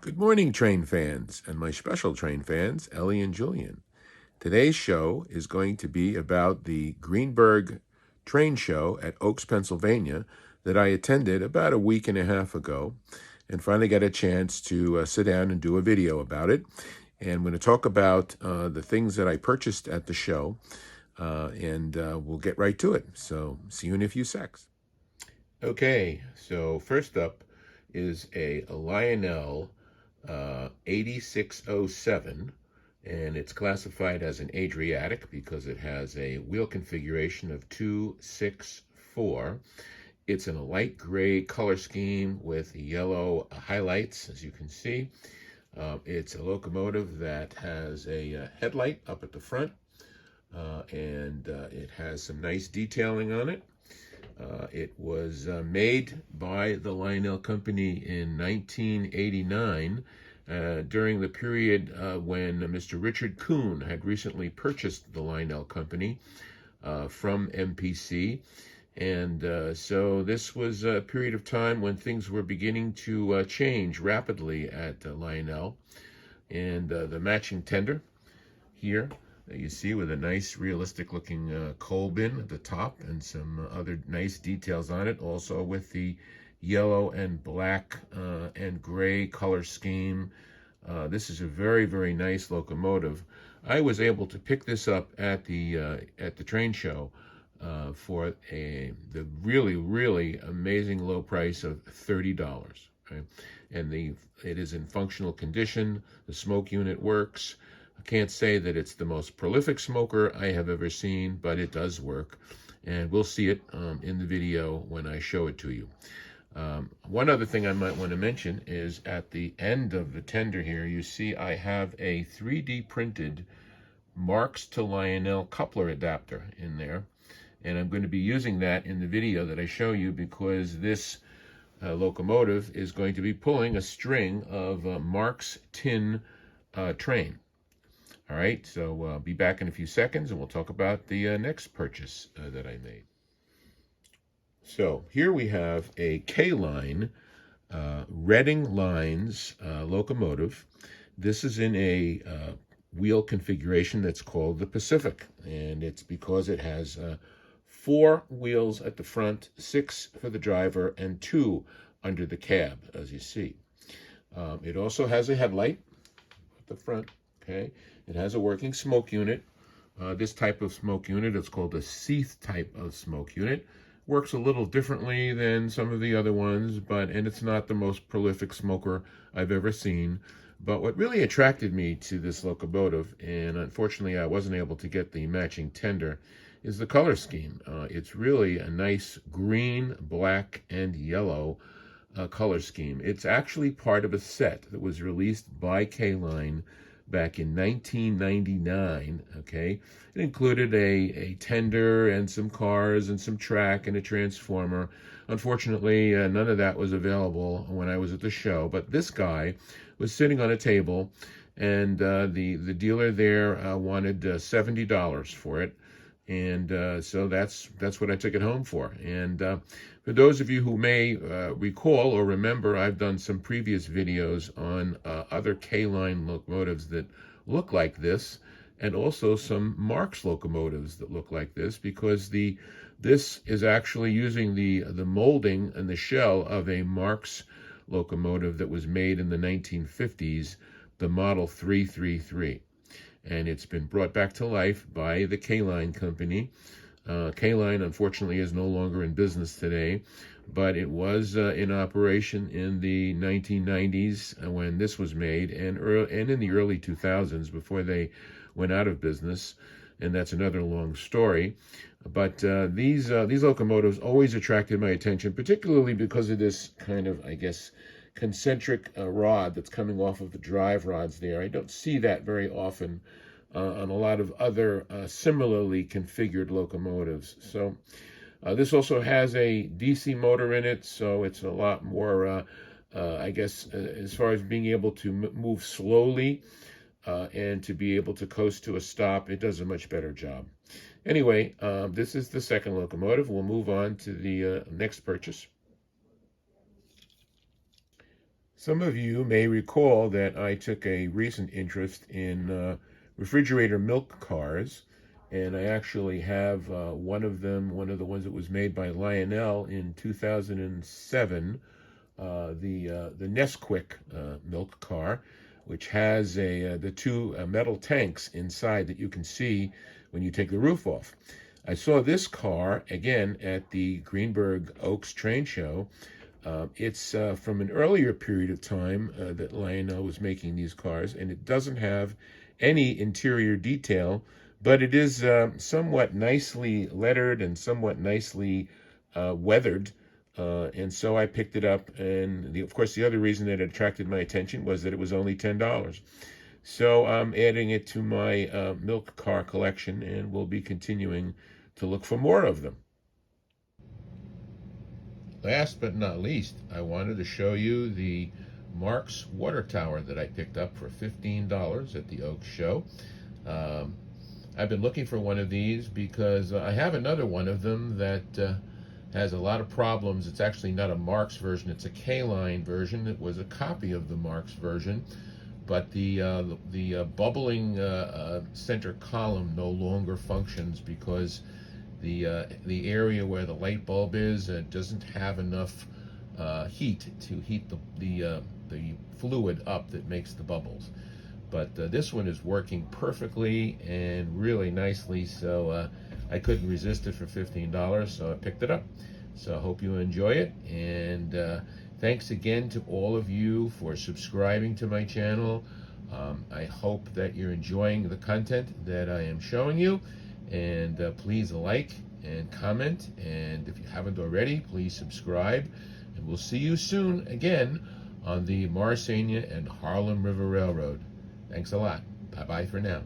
Good morning, train fans, and my special train fans, Ellie and Julian. Today's show is going to be about the Greenberg Trainshow at Oaks, Pennsylvania, that I attended about a week and a half ago, and finally got a chance to sit down and do a video about it. And I'm going to talk about the things that I purchased at the show, and we'll get right to it. So, see you in a few secs. Okay, so first up is a Lionel 8607, and it's classified as an Adriatic because it has a wheel configuration of 264. It's in a light gray color scheme with yellow highlights, as you can see. It's a locomotive that has a headlight up at the front, and it has some nice detailing on it. It was made by the Lionel Company in 1989 during the period when Mr. Richard Kuhn had recently purchased the Lionel Company from MPC. And so this was a period of time when things were beginning to change rapidly at Lionel. And the matching tender here that you see with a nice realistic looking coal bin at the top and some other nice details on it, also with the yellow and black and gray color scheme. This is a very, very nice locomotive. I was able to pick this up at the train show for the really, really amazing low price of $30. Right? And it is in functional condition. The smoke unit works. I can't say that it's the most prolific smoker I have ever seen, but it does work. And we'll see it in the video when I show it to you. One other thing I might want to mention is at the end of the tender here, you see I have a 3D printed Marx to Lionel coupler adapter in there. And I'm going to be using that in the video that I show you because this locomotive is going to be pulling a string of Marx tin train. All right, so I'll be back in a few seconds and we'll talk about the next purchase that I made. So here we have a K-line Reading Lines locomotive. This is in a wheel configuration that's called the Pacific, and it's because it has 4 wheels at the front, 6 for the driver, and 2 under the cab, as you see. It also has a headlight at the front, okay? It has a working smoke unit. This type of smoke unit, it's called a Seath type of smoke unit. Works a little differently than some of the other ones, and it's not the most prolific smoker I've ever seen. But what really attracted me to this locomotive, and unfortunately I wasn't able to get the matching tender, is the color scheme. It's really a nice green, black, and yellow color scheme. It's actually part of a set that was released by K-Line back in 1999, okay? It included a tender and some cars and some track and a transformer. Unfortunately, none of that was available when I was at the show, but this guy was sitting on a table, and the dealer there wanted $70 for it. And so that's what I took it home for. And for those of you who may recall or remember, I've done some previous videos on other K-line locomotives that look like this, and also some Marx locomotives that look like this, because this is actually using the molding and the shell of a Marx locomotive that was made in the 1950s, the Model 333. And it's been brought back to life by the K-Line Company. K-Line, unfortunately, is no longer in business today, but it was in operation in the 1990s when this was made, and in the early 2000s before they went out of business, and that's another long story. But these locomotives always attracted my attention, particularly because of this kind of, I guess, concentric rod that's coming off of the drive rods there. I don't see that very often on a lot of other similarly configured locomotives. So this also has a DC motor in it, so it's a lot more, I guess, as far as being able to move slowly and to be able to coast to a stop, it does a much better job. Anyway, this is the second locomotive. We'll move on to the next purchase. Some of you may recall that I took a recent interest in refrigerator milk cars, and I actually have one of them, one of the ones that was made by Lionel in 2007, the Nesquik milk car, which has the two metal tanks inside that you can see when you take the roof off. I saw this car again at the Greenberg Train Show. It's from an earlier period of time that Lionel was making these cars, and it doesn't have any interior detail, but it is somewhat nicely lettered and somewhat nicely weathered. And so I picked it up, and of course the other reason that it attracted my attention was that it was only $10. So I'm adding it to my milk car collection, and we'll be continuing to look for more of them. Last but not least, I wanted to show you the Marx water tower that I picked up for $15 at the Oaks show. I've been looking for one of these because I have another one of them that has a lot of problems. It's actually not a Marx version, it's a K-line version. It was a copy of the Marx version, but the bubbling center column no longer functions because the area where the light bulb is doesn't have enough heat to heat the fluid up that makes the bubbles. But this one is working perfectly and really nicely, so I couldn't resist it for $15, so I picked it up. So I hope you enjoy it, and thanks again to all of you for subscribing to my channel. I hope that you're enjoying the content that I am showing you. And please like and comment, and if you haven't already, please subscribe, and we'll see you soon again on the Marsania and Harlem River Railroad. Thanks a lot. Bye-bye for now.